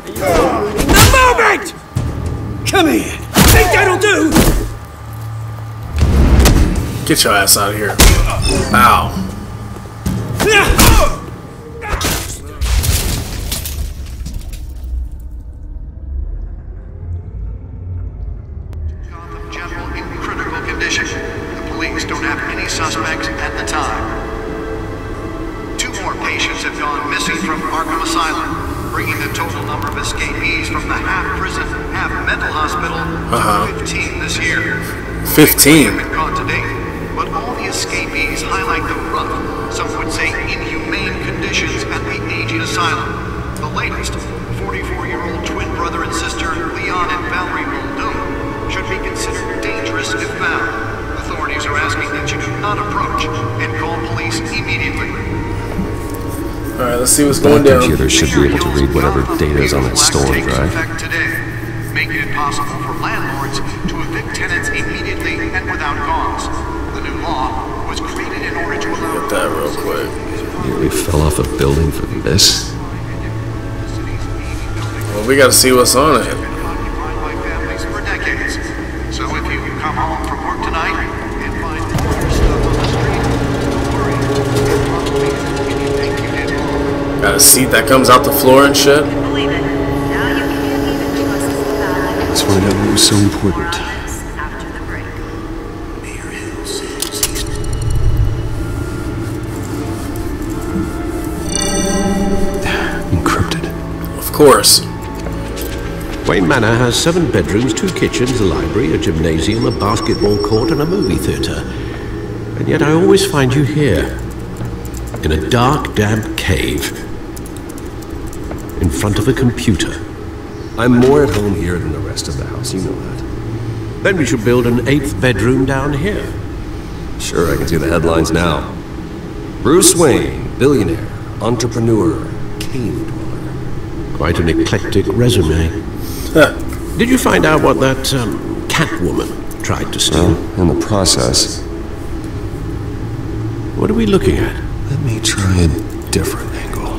The moment! Come here. Think that'll do? Get your ass out of here. Ow. General in critical condition. The police don't have any suspects at the time. 2 more patients have gone missing from Arkham Asylum, bringing the total number of escapees from the half-prison, half-mental hospital to 15 this year. 15? Have been caught to date, but all the escapees highlight the rough, some would say inhumane conditions at the aging asylum. The latest, 44-year-old twin brother and sister Leon and Valerie Muldoon, should be considered dangerous if found. Authorities are asking that you do not approach and call police immediately. Alright, let's see what's going down. The computer should be able to read whatever data is on that storm drive. Making it possible for landlords to evict tenants immediately and without cause. The new law was created in order to allow... Get that real quick. Nearly fell off a building for this. Well, we gotta see what's on it. For decades. So if you come home from work tonight and find your stuff on the street, don't worry. It probably isn't anything you did wrong. Got a seat that comes out the floor and shit. Believe it. Now you can't even trust the ballot. Let's find out what was so important. After the break. Mayor Hills. Encrypted. Of course. Wayne Manor has 7 bedrooms, 2 kitchens, a library, a gymnasium, a basketball court, and a movie theater. And yet I always find you here, in a dark, damp cave, in front of a computer. I'm more at home here than the rest of the house, you know that. Then we should build an 8th bedroom down here. Sure, I can see the headlines now. Bruce Wayne, billionaire, entrepreneur, cave dweller. Quite an eclectic resume. Did you find out what that Catwoman tried to steal? Well, in the process. What are we looking at? Let me try a different angle.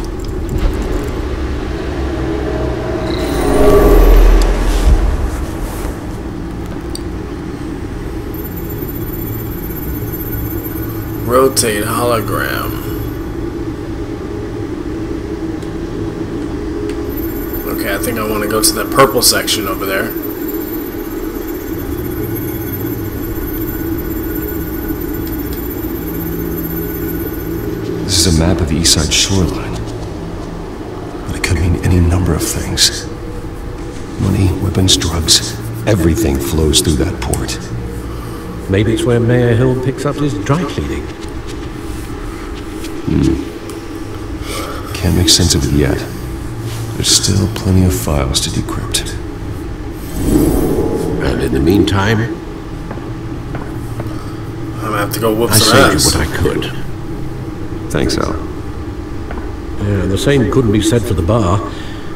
Rotate hologram. Okay, I think I want to go to that purple section over there. This is a map of the east side shoreline. But it could mean any number of things. Money, weapons, drugs, everything flows through that port. Maybe it's where Mayor Hill picks up his dry cleaning. Can't make sense of it yet. There's still plenty of files to decrypt. And in the meantime, I'm gonna have to go whoop I some saved ass. you what I could. Thanks, Al. Yeah, the same couldn't be said for the bar.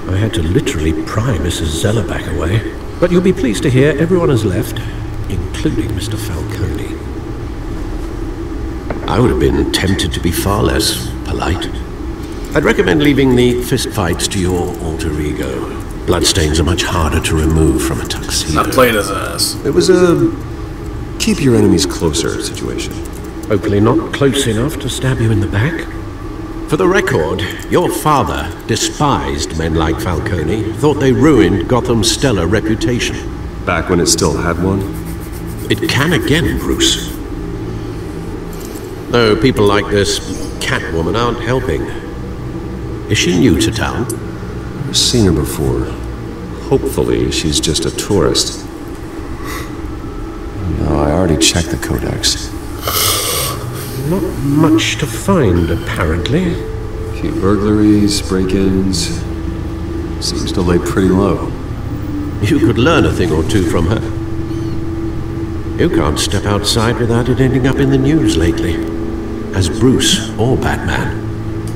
I had to literally pry Mrs. Zeller back away. But you'll be pleased to hear everyone has left, including Mr. Falcone. I would have been tempted to be far less polite. I'd recommend leaving the fistfights to your alter ego. Bloodstains are much harder to remove from a tuxedo. Not playing his ass. It was a keep your enemies closer situation. Hopefully not close enough to stab you in the back. For the record, your father despised men like Falcone, thought they ruined Gotham's stellar reputation. Back when it still had one? It can again, Bruce. Though people like this Catwoman aren't helping. Is she new to town? I've seen her before. Hopefully, she's just a tourist. No, I already checked the codex. Not much to find, apparently. A few burglaries, break-ins. Seems to lay pretty low. You could learn a thing or two from her. You can't step outside without it ending up in the news lately. As Bruce or Batman.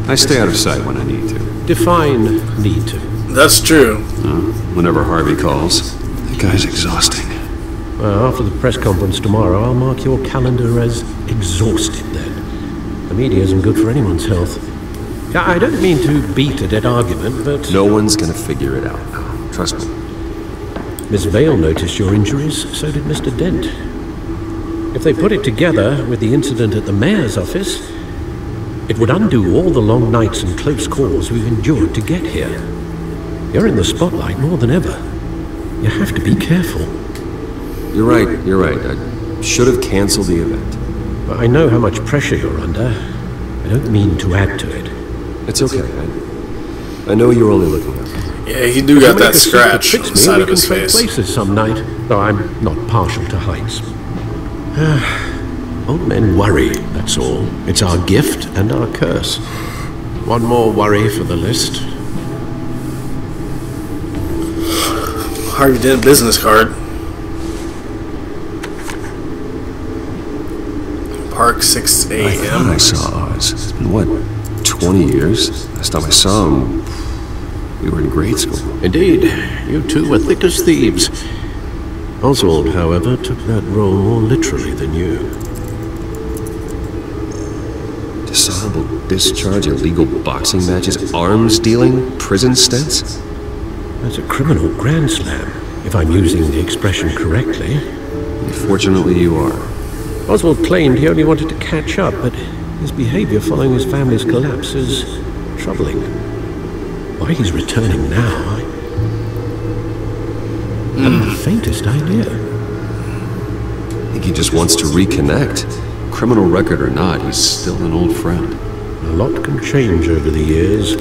I stay out of sight when I need to. Define need to. That's true. Whenever Harvey calls. The guy's exhausting. Well, after the press conference tomorrow, I'll mark your calendar as exhausted then. The media isn't good for anyone's health. Yeah, I don't mean to beat a dead argument, but... No one's gonna figure it out. Trust me. Miss Vale noticed your injuries, so did Mr. Dent. If they put it together with the incident at the mayor's office, it would undo all the long nights and close calls we've endured to get here. You're in the spotlight more than ever. You have to be careful. You're right. I should have canceled the event. But I know how much pressure you're under. I don't mean to add to it. It's okay. I know you're only looking at me. Yeah, he do got that scratch on the side of his face. Places some night, though I'm not partial to heights. Old men worry, that's all. It's our gift and our curse. One more worry for the list. Harvey Dent business card. Park 6 a.m. I thought I saw Oz. It's been, what, 20 years? Last time I saw him, we were in grade school. Indeed, you two were thick as thieves. Oswald, however, took that role more literally than you. Dishonorable discharge, illegal boxing matches, arms dealing, prison stints? That's a criminal grand slam, if I'm using the expression correctly. Fortunately, you are. Oswald claimed he only wanted to catch up, but his behavior following his family's collapse is troubling. Why he's returning now, I haven't the faintest idea. I think he just wants to reconnect. Criminal record or not, he's still an old friend. A lot can change over the years.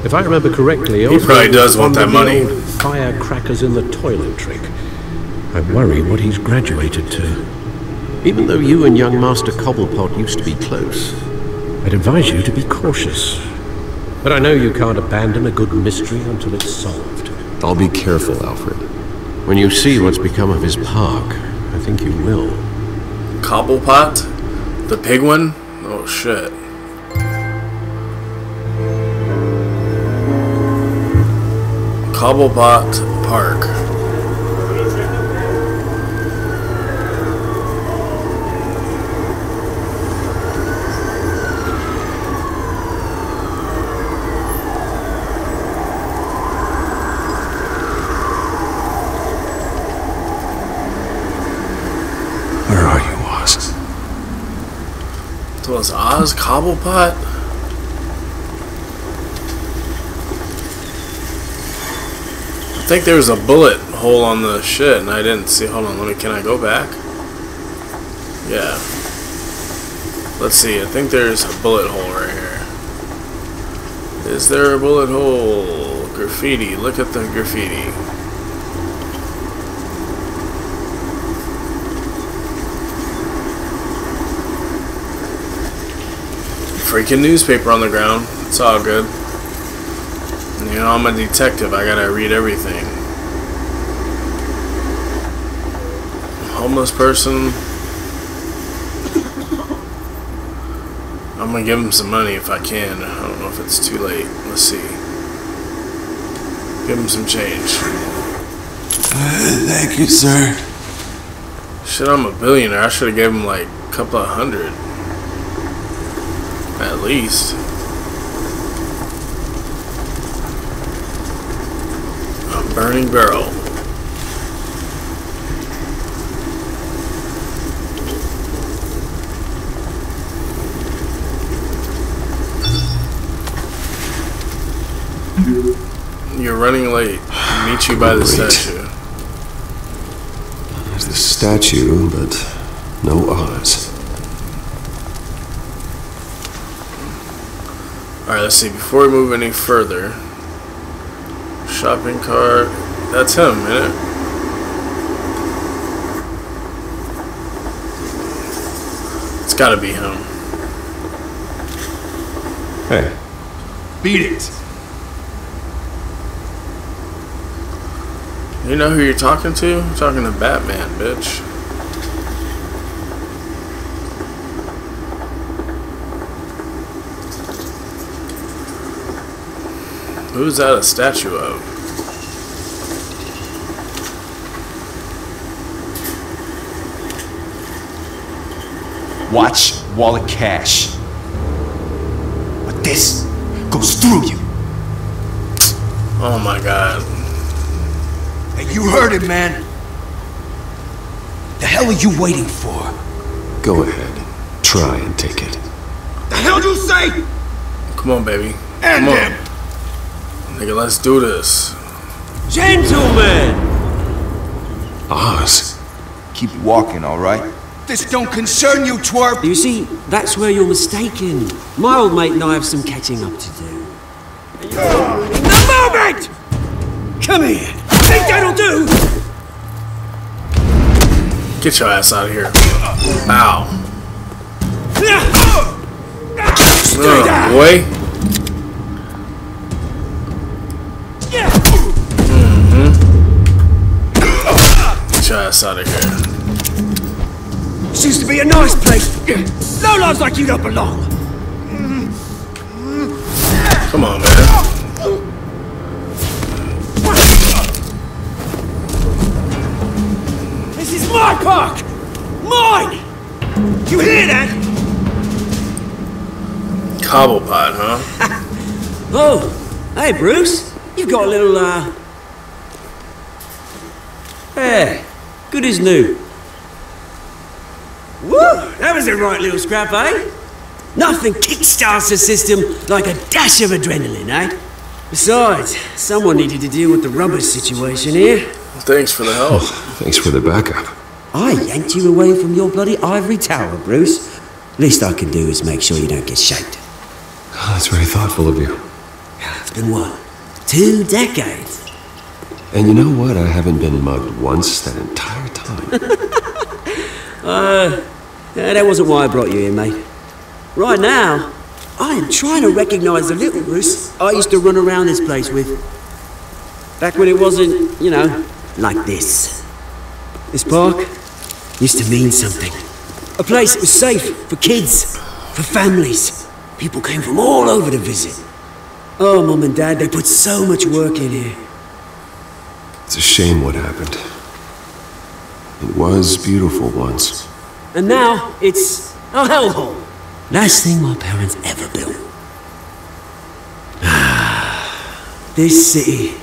If I remember correctly, he probably does want that money. Firecrackers in the toilet trick. I worry what he's graduated to. Even though you and young Master Cobblepot used to be close, I'd advise you to be cautious. But I know you can't abandon a good mystery until it's solved. I'll be careful, Alfred. When you see what's become of his park, I think you will. Cobblepot? The pig one? Oh shit. Cobblepot Park. Where are you, Oz? So it's Oz Cobblepot? I think there was a bullet hole on the shit and I didn't see. Hold on, can I go back? Yeah. Let's see, I think there's a bullet hole right here. Is there a bullet hole? Graffiti, look at the graffiti. Freaking newspaper on the ground. It's all good. You know, I'm a detective. I gotta read everything. Homeless person. I'm gonna give him some money if I can. I don't know if it's too late. Let's see. Give him some change. Thank you, sir. Shit, I'm a billionaire. I should have gave him like a couple of hundred. At least. A burning barrel. You're running late. Meet you by the statue. There's the statue, but no Oz. Alright, let's see. Before we move any further, shopping cart. That's him, isn't it? It's gotta be him. Hey. Beat it. You know who you're talking to? I'm talking to Batman, bitch. Who's that a statue of? Watch, wallet, cash. But this goes through you. Oh my god. Hey, you heard it, man. The hell are you waiting for? Go ahead. Try and take it. The hell you say? Come on, baby. End Come on. him. Nigga, let's do this. Gentlemen! Oz. Keep walking, all right? This don't concern you, twerp. You see, that's where you're mistaken. My old mate and I have some catching up to do. The moment! Come here. Think that'll do? Get your ass out of here. Ow. Boy. Get your ass out of here. Seems to be a nice place. No lives like you don't belong. Come on, man. This is my park! Mine! You hear that? Cobblepot, huh? Oh, hey Bruce. You've got a little, Hey, good as new. Woo! That was a right little scrap, eh? Nothing kickstarts the system like a dash of adrenaline, eh? Besides, someone needed to deal with the rubber situation here. Thanks for the help. Thanks for the backup. I yanked you away from your bloody ivory tower, Bruce. Least I can do is make sure you don't get shaped. Oh, that's very thoughtful of you. It's been what? 2 decades? And you know what? I haven't been mugged once that entire time. Yeah, that wasn't why I brought you here, mate. Right now, I am trying to recognize the little Bruce I used to run around this place with. Back when it wasn't, you know, like this. This park used to mean something. A place that was safe for kids, for families. People came from all over to visit. Oh, Mum and Dad, they put so much work in here. It's a shame what happened. It was beautiful once. And now, it's a hellhole. Last thing my parents ever built. This city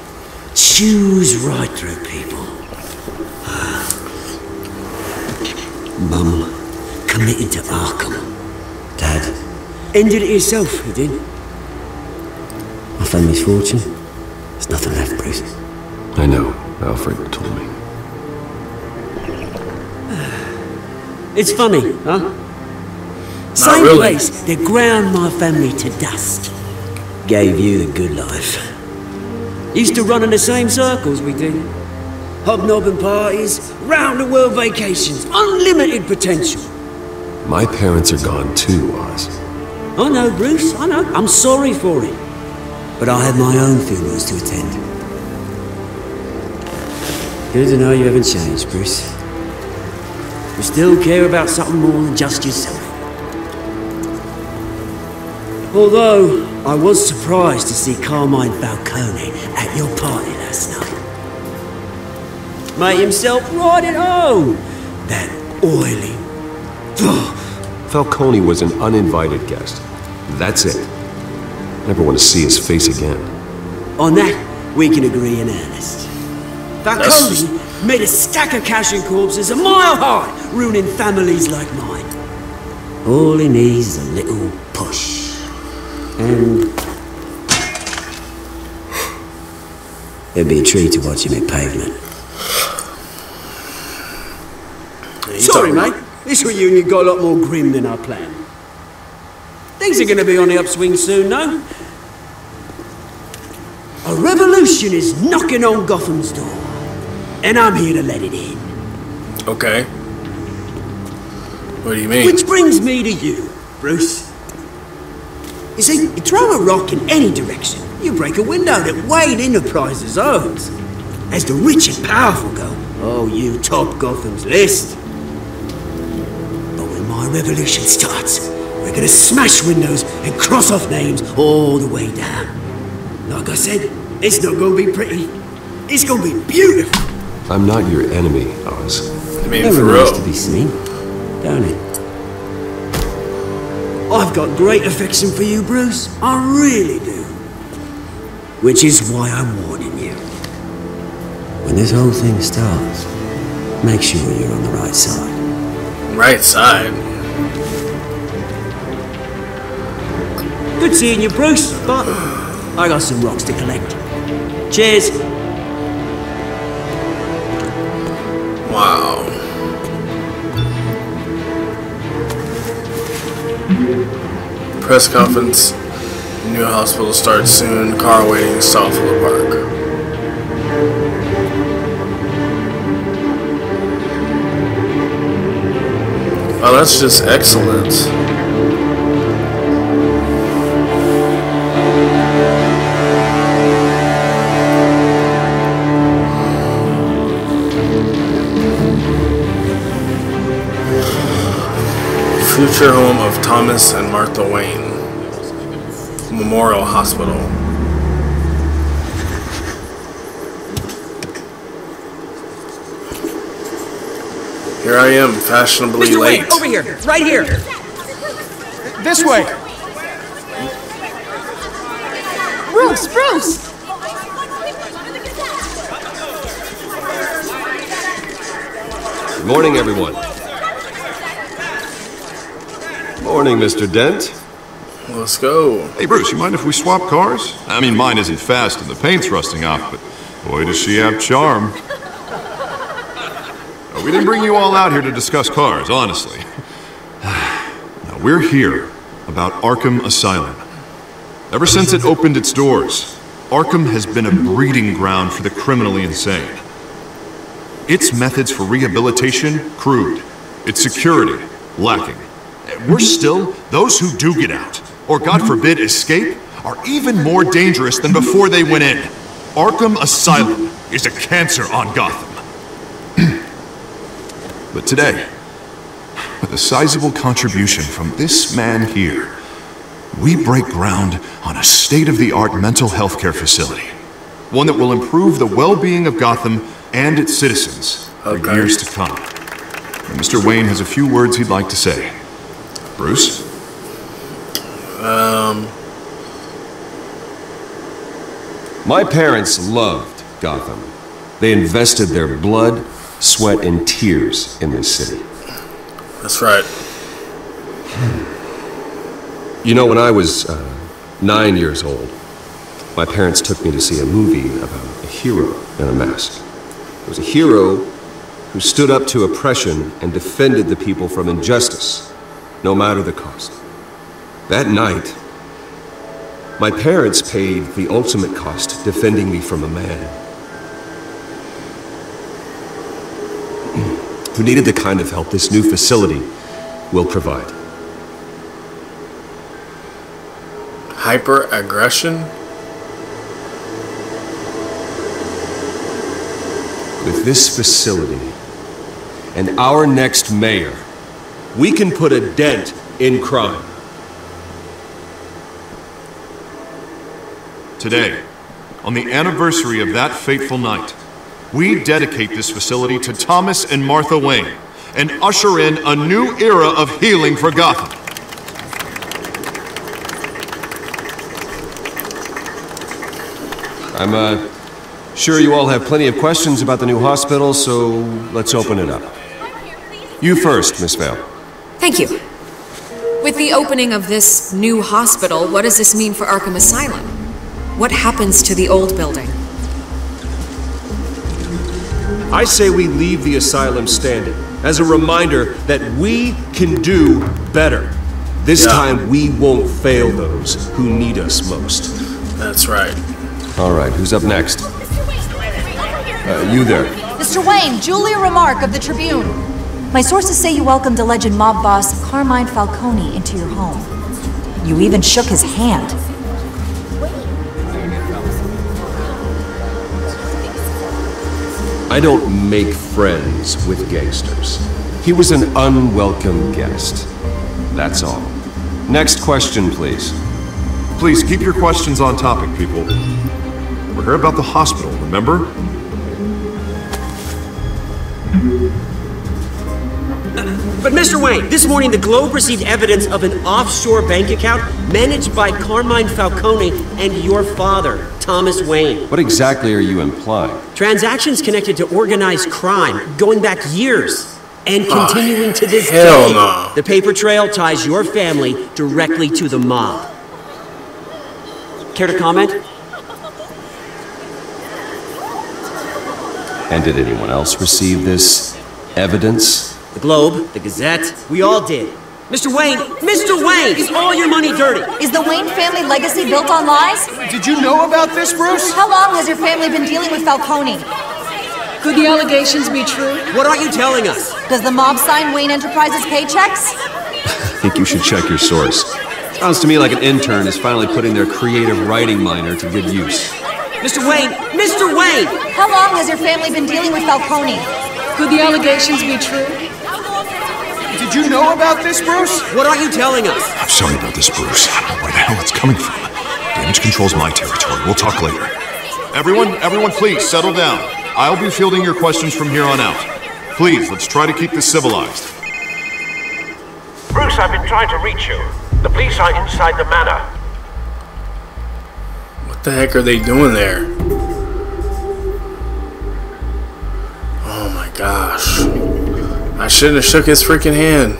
chews right through people. Mum committed to Arkham. Dad ended it himself, he did. My family's fortune. There's nothing left, Bruce. I know. Alfred told me. It's funny, huh? Same really. place that ground my family to dust. Gave you the good life. Used to run in the same circles we did. Hobnobbing parties, round-the-world vacations, unlimited potential. My parents are gone too, Oz. I know, Bruce, I know. I'm sorry for it. But I have my own funerals to attend. Good to know you haven't changed, Bruce. You still care about something more than just yourself. Although, I was surprised to see Carmine Falcone at your party last night. Made himself right at home. That oily... Falcone was an uninvited guest. That's it. Never want to see his face again. On that, we can agree in earnest. Falcone made a stack of cash and corpses a mile high, ruining families like mine. All he needs is a little push. And... it'd be a treat to watch him hit pavement. Sorry, mate. This reunion got a lot more grim than I planned. Things are going to be on the upswing soon, no? A revolution is knocking on Gotham's door. And I'm here to let it in. Okay. What do you mean? Which brings me to you, Bruce. You see, you throw a rock in any direction, you break a window that Wayne Enterprises owns. As the rich and powerful go, oh, you top Gotham's list. But when my revolution starts, we're gonna smash windows and cross off names all the way down. Like I said, it's not gonna be pretty. It's gonna be beautiful. I'm not your enemy, Oz. I mean, Never for nice real. to be seen, don't it? I've got great affection for you, Bruce. I really do. Which is why I'm warning you. When this whole thing starts, make sure you're on the right side. Right side? Good seeing you, Bruce, but I got some rocks to collect. Cheers. Wow. Press conference. New hospital starts soon. Car waiting south of the park. Oh, that's just excellent. Future home of Thomas and Martha Wayne Memorial Hospital. Here I am, fashionably Mr. late. Wayne, over here, right here. This way! Bruce, Bruce! Good morning, everyone. Morning, Mr. Dent. Let's go. Hey, Bruce, you mind if we swap cars? I mean, mine isn't fast and the paint's rusting off, but boy, does she have charm. We didn't bring you all out here to discuss cars, honestly. Now, we're here about Arkham Asylum. Ever since it opened its doors, Arkham has been a breeding ground for the criminally insane. Its methods for rehabilitation, crude. Its security, lacking. Worse still, those who do get out, or God forbid escape, are even more dangerous than before they went in. Arkham Asylum is a cancer on Gotham. But today, with a sizable contribution from this man here, we break ground on a state-of-the-art mental health care facility. One that will improve the well-being of Gotham and its citizens for years to come. And Mr. Wayne has a few words he'd like to say. Bruce? My parents loved Gotham. They invested their blood, sweat, and tears in this city. That's right. You know, when I was 9 years old, my parents took me to see a movie about a hero in a mask. It was a hero who stood up to oppression and defended the people from injustice, no matter the cost. That night, my parents paid the ultimate cost defending me from a man who needed the kind of help this new facility will provide. Hyper-aggression? With this facility and our next mayor, we can put a dent in crime. Today, on the anniversary of that fateful night, we dedicate this facility to Thomas and Martha Wayne and usher in a new era of healing for Gotham. I'm sure you all have plenty of questions about the new hospital, so let's open it up. You first, Miss Vale. Thank you. With the opening of this new hospital, what does this mean for Arkham Asylum? What happens to the old building? I say we leave the asylum standing as a reminder that we can do better. This time we won't fail those who need us most. That's right. All right, who's up next? You there. Mr. Wayne, Julia Remark of the Tribune. My sources say you welcomed alleged mob boss Carmine Falcone into your home. You even shook his hand. I don't make friends with gangsters. He was an unwelcome guest. That's all. Next question, please. Please keep your questions on topic, people. We're here about the hospital, remember? But Mr. Wayne, this morning the Globe received evidence of an offshore bank account managed by Carmine Falcone and your father, Thomas Wayne. What exactly are you implying? Transactions connected to organized crime going back years and continuing to this day. Hell no. The paper trail ties your family directly to the mob. Care to comment? And did anyone else receive this evidence? The Globe, the Gazette, we all did. Mr. Wayne, is all your money dirty? Is the Wayne family legacy built on lies? Did you know about this, Bruce? How long has your family been dealing with Falcone? Could the allegations be true? What are you telling us? Does the mob sign Wayne Enterprises paychecks? I think you should check your source. Sounds to me like an intern is finally putting their creative writing minor to good use. Mr. Wayne! How long has your family been dealing with Falcone? Could the allegations be true? Did you know about this, Bruce? What are you telling us? I'm sorry about this, Bruce. I don't know where the hell it's coming from. Damage control's my territory. We'll talk later. Everyone, please, settle down. I'll be fielding your questions from here on out. Please, let's try to keep this civilized. Bruce, I've been trying to reach you. The police are inside the manor. What the heck are they doing there? Oh my gosh. I shouldn't have shook his freaking hand.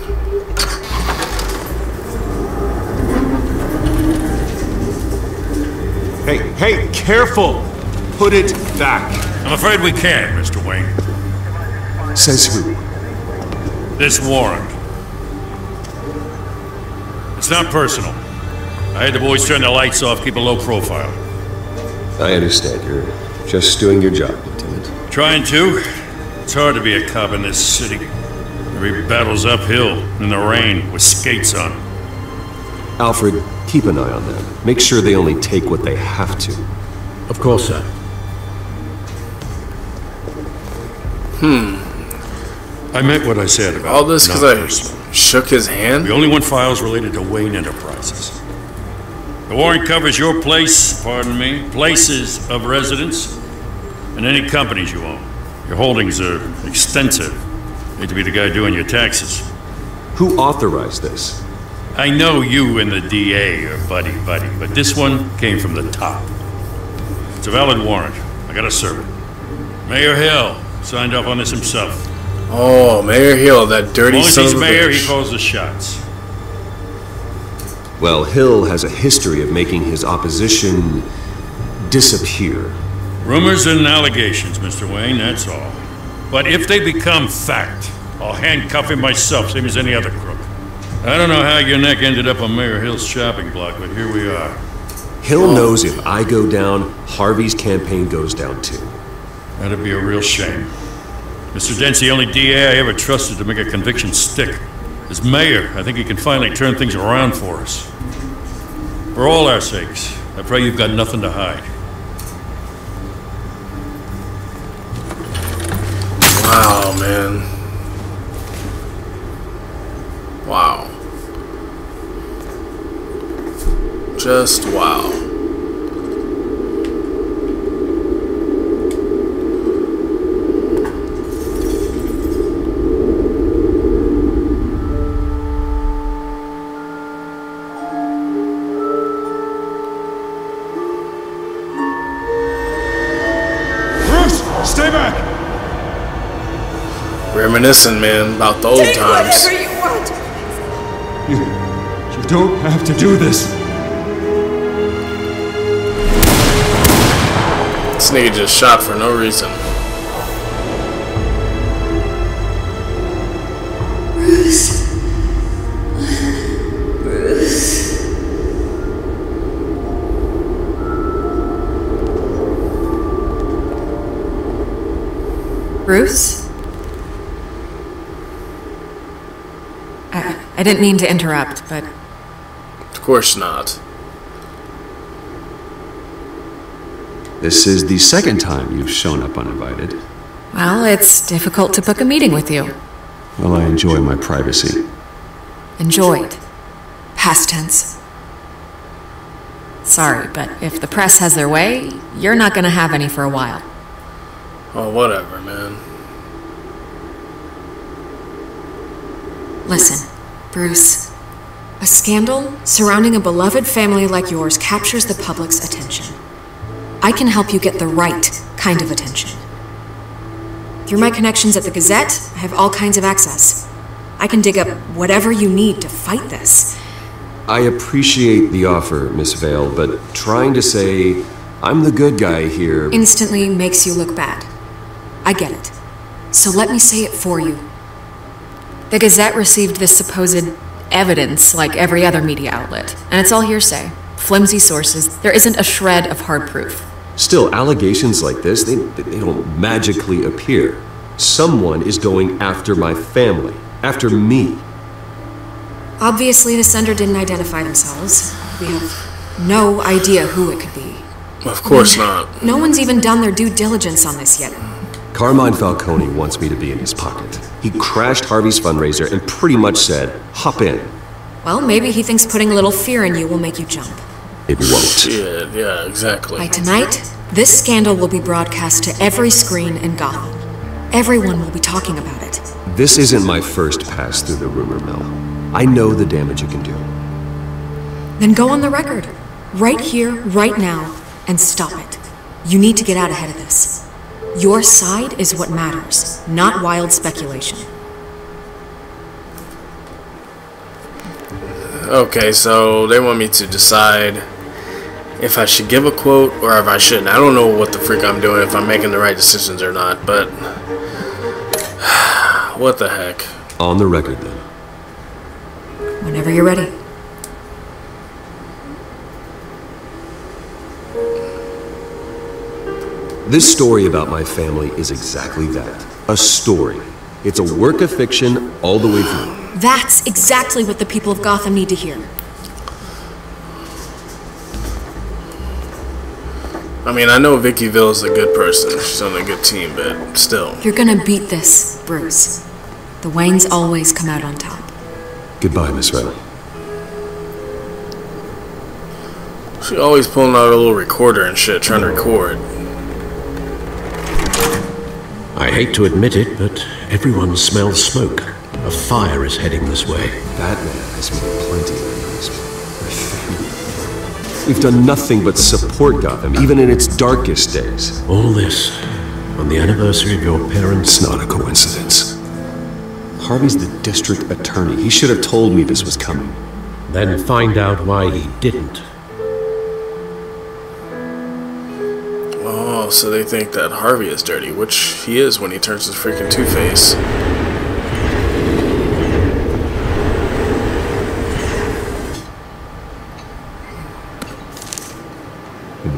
Hey, careful! Put it back. I'm afraid we can't, Mr. Wayne. Says who? This warrant. It's not personal. I had the boys turn the lights off, keep a low profile. I understand. You're just doing your job, Lieutenant. Trying to. It's hard to be a cop in this city. Every battle's uphill, in the rain, with skates on. Alfred, keep an eye on them. Make sure they only take what they have to. Of course, sir. I meant what I said about all this because I personal. shook his hand? We only want files related to Wayne Enterprises. The warrant covers your place, pardon me, places of residence, and any companies you own. Your holdings are extensive. Hate to be the guy doing your taxes. Who authorized this? I know you and the DA are buddy-buddy, but this one came from the top. It's a valid warrant. I gotta serve it. Mayor Hill signed off on this himself. Oh, Mayor Hill, that dirty son of a As long as he's mayor, bitch. he calls the shots. Well, Hill has a history of making his opposition disappear. Rumors and allegations, Mr. Wayne, that's all. But if they become fact, I'll handcuff him myself, same as any other crook. I don't know how your neck ended up on Mayor Hill's shopping block, but here we are. Hill knows if I go down, Harvey's campaign goes down too. That'd be a real shame. Mr. Dent's the only DA I ever trusted to make a conviction stick. As mayor, I think he can finally turn things around for us. For all our sakes, I pray you've got nothing to hide. Wow, man. Wow. Just wow. Stay back! Reminiscing, man, about the old Take times. whatever you want. You don't have to do this. This nigga just shot for no reason. Bruce. Bruce. Bruce? I didn't mean to interrupt, but Of course not. This is the second time you've shown up uninvited. well, it's difficult to book a meeting with you. Well, I enjoy my privacy. Enjoyed. Past tense. Sorry, but if the press has their way, you're not gonna have any for a while. Oh, whatever, man. Listen, Bruce. A scandal surrounding a beloved family like yours captures the public's attention. I can help you get the right kind of attention. Through my connections at the Gazette, I have all kinds of access. I can dig up whatever you need to fight this. I appreciate the offer, Miss Vale, but trying to say I'm the good guy here instantly makes you look bad. I get it. So let me say it for you. The Gazette received this supposed evidence like every other media outlet, and it's all hearsay. Flimsy sources. There isn't a shred of hard proof. Still, allegations like this, they don't magically appear. Someone is going after my family, after me. Obviously, the sender didn't identify themselves. We have no idea who it could be. Of course not. No one's even done their due diligence on this yet. Carmine Falcone wants me to be in his pocket. He crashed Harvey's fundraiser and pretty much said, hop in. Well, maybe he thinks putting a little fear in you will make you jump. It won't. Shit, yeah, exactly. By tonight, this scandal will be broadcast to every screen in Gotham. Everyone will be talking about it. This isn't my first pass through the rumor mill. I know the damage it can do. Then go on the record. Right here, right now, and stop it. You need to get out ahead of this. Your side is what matters, not wild speculation. Okay, so they want me to decide if I should give a quote or if I shouldn't. I don't know what the freak I'm doing, if I'm making the right decisions or not, but what the heck. On the record, then. Whenever you're ready. This story about my family is exactly that. A story. It's a work of fiction all the way through. That's exactly what the people of Gotham need to hear. I mean, I know Vicky Ville's a good person. She's on a good team, but still. You're gonna beat this, Bruce. The Waynes always come out on top. Goodbye, Miss Vale. She always pulling out a little recorder and shit, trying to record. I hate to admit it, but everyone smells smoke. A fire is heading this way. Batman has made plenty of enemies. We've done nothing but support Gotham, even in its darkest days. All this on the anniversary of your parents'... It's not a coincidence. Harvey's the district attorney. He should have told me this was coming. Then find out why he didn't. Oh, so they think that Harvey is dirty, which he is when he turns his freaking Two-Face.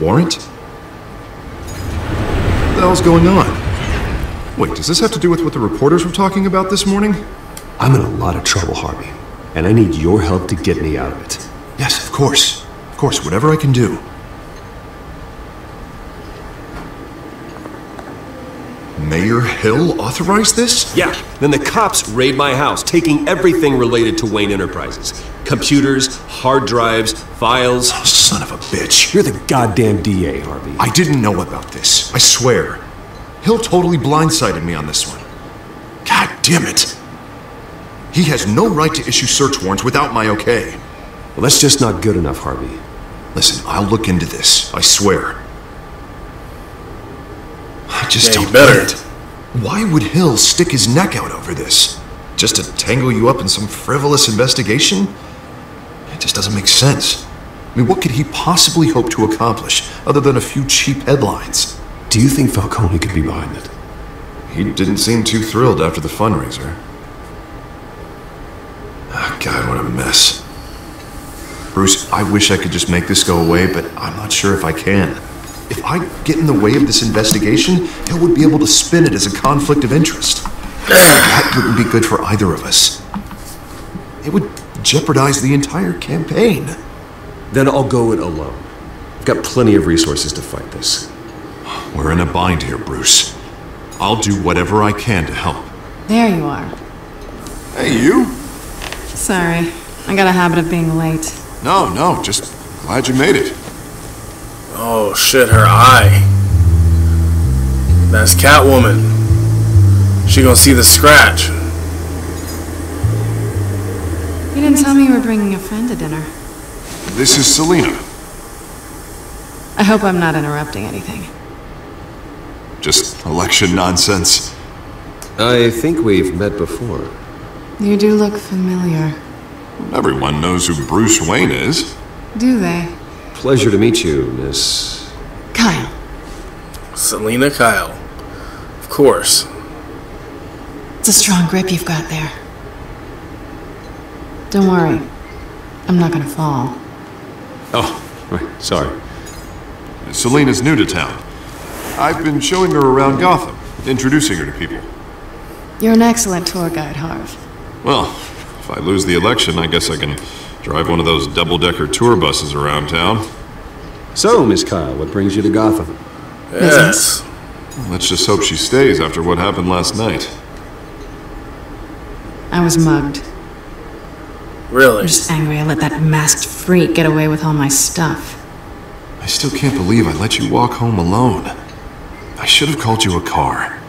Warrant? What the hell's going on? Wait, does this have to do with what the reporters were talking about this morning? I'm in a lot of trouble, Harvey, and I need your help to get me out of it. Yes, of course. Of course, whatever I can do. Mayor Hill authorized this? Yeah, then the cops raid my house, taking everything related to Wayne Enterprises. Computers, hard drives, files. Oh, son of a bitch. You're the goddamn DA, Harvey. I didn't know about this, I swear. Hill totally blindsided me on this one. God damn it. He has no right to issue search warrants without my okay. Well, that's just not good enough, Harvey. Listen, I'll look into this, I swear. I just don't better. get it. Why would Hill stick his neck out over this? Just to tangle you up in some frivolous investigation? It just doesn't make sense. I mean, what could he possibly hope to accomplish other than a few cheap headlines? Do you think Falcone could be behind it? He didn't seem too thrilled after the fundraiser. Oh, God, what a mess. Bruce, I wish I could just make this go away, but I'm not sure if I can. If I get in the way of this investigation, Hill would be able to spin it as a conflict of interest. That wouldn't be good for either of us. It would jeopardize the entire campaign. Then I'll go it alone. I've got plenty of resources to fight this. We're in a bind here, Bruce. I'll do whatever I can to help. There you are. Hey, you? Sorry, I got a habit of being late. No, just glad you made it. Oh shit, her eye. That's Catwoman. She gonna see the scratch. didn't tell me you were bringing a friend to dinner. This is Selina. I hope I'm not interrupting anything. Just election nonsense. I think we've met before. You do look familiar. Everyone knows who Bruce Wayne is. Do they? Pleasure to meet you, Miss... Kyle. Selina Kyle. Of course. It's a strong grip you've got there. Don't worry. I'm not gonna fall. Oh, right, sorry. Selina's new to town. I've been showing her around Gotham, introducing her to people. You're an excellent tour guide, Harv. Well, if I lose the election, I guess I can drive one of those double-decker tour buses around town. So, Miss Kyle, what brings you to Gotham? Yes. Well, let's just hope she stays after what happened last night. I was mugged. Really? I'm just angry I let that masked freak get away with all my stuff. I still can't believe I let you walk home alone. I should have called you a car.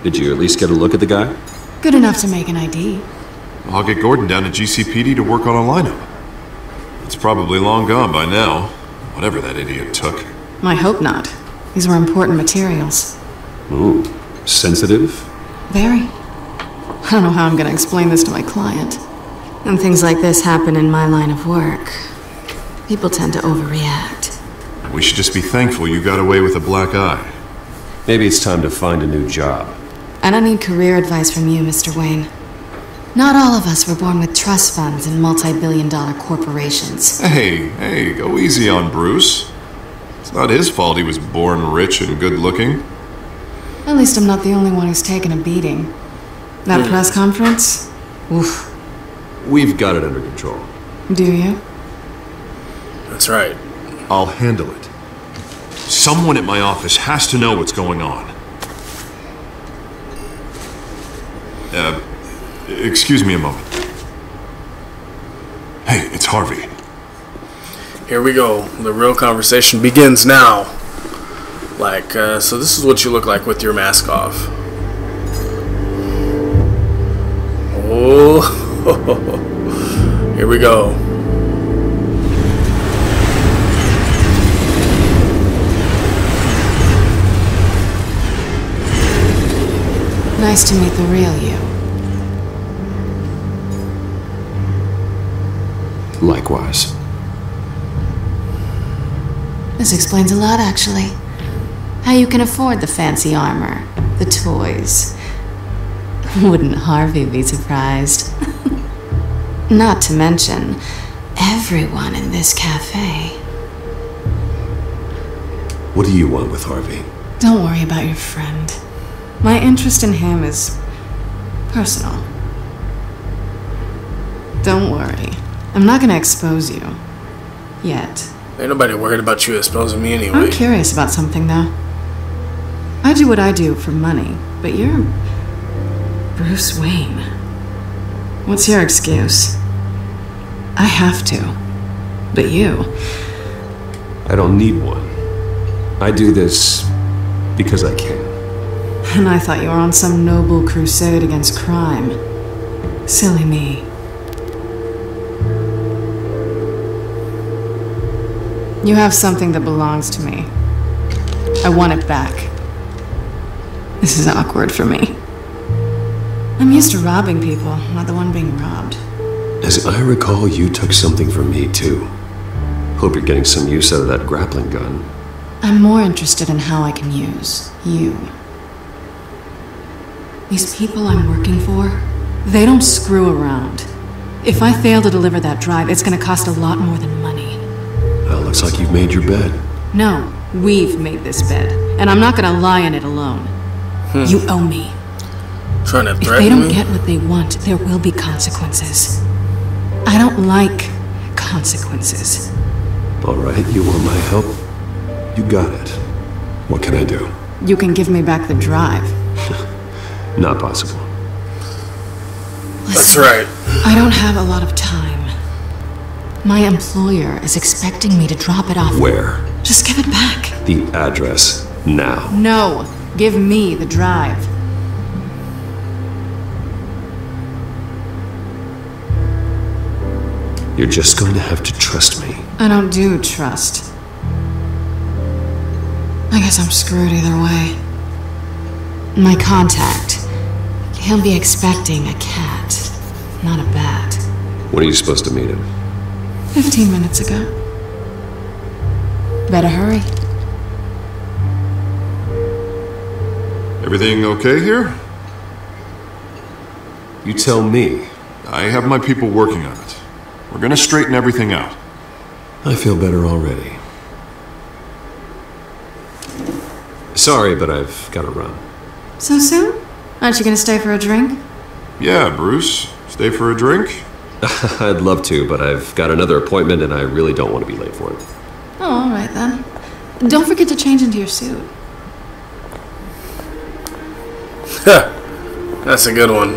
Did you at least get a look at the guy? Good enough to make an ID. I'll get Gordon down to GCPD to work on a lineup. It's probably long gone by now, whatever that idiot took. I hope not. These were important materials. Ooh, sensitive? Very. I don't know how I'm going to explain this to my client. When things like this happen in my line of work, people tend to overreact. We should just be thankful you got away with a black eye. Maybe it's time to find a new job. I don't need career advice from you, Mr. Wayne. Not all of us were born with trust funds and multi-billion-dollar corporations. Hey, go easy on Bruce. It's not his fault he was born rich and good-looking. At least I'm not the only one who's taken a beating. That press conference? Oof. We've got it under control. Do you? That's right. I'll handle it. Someone at my office has to know what's going on. Excuse me a moment. Hey, it's Harvey. Here we go. The real conversation begins now. Like, so this is what you look like with your mask off. Oh, here we go. Nice to meet the real you. Likewise. This explains a lot, actually. How you can afford the fancy armor, the toys. Wouldn't Harvey be surprised? Not to mention, everyone in this cafe. What do you want with Harvey? Don't worry about your friend. My interest in him is personal. Don't worry. I'm not gonna expose you. Yet. Ain't nobody worried about you exposing me anyway. I'm curious about something, though. I do what I do for money, but you're Bruce Wayne. What's your excuse? I have to. But you... I don't need one. I do this because I can. And I thought you were on some noble crusade against crime. Silly me. You have something that belongs to me. I want it back. This is awkward for me. I'm used to robbing people, not the one being robbed. As I recall, you took something from me, too. Hope you're getting some use out of that grappling gun. I'm more interested in how I can use you. These people I'm working for, they don't screw around. If I fail to deliver that drive, it's gonna cost a lot more than money. Well, looks like you've made your bed. No, we've made this bed, and I'm not gonna lie in it alone. You owe me. Trying to If threaten they don't me? get what they want, there will be consequences. I don't like consequences. All right, you want my help? You got it. What can I do? You can give me back the drive. Not possible. That's right. I don't have a lot of time. My employer is expecting me to drop it off. Where? Just give it back. The address, now. No, give me the drive. You're just going to have to trust me. I don't do trust. I guess I'm screwed either way. My contact. He'll be expecting a cat, not a bat. When are you supposed to meet him? 15 minutes ago. Better hurry. Everything okay here? You tell me. I have my people working on it. We're gonna straighten everything out. I feel better already. Sorry, but I've got to run. So soon? Aren't you gonna stay for a drink? Yeah, Bruce. Stay for a drink? I'd love to, but I've got another appointment and I really don't want to be late for it. Oh, all right then. Don't forget to change into your suit. That's a good one.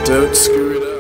Don't screw it up.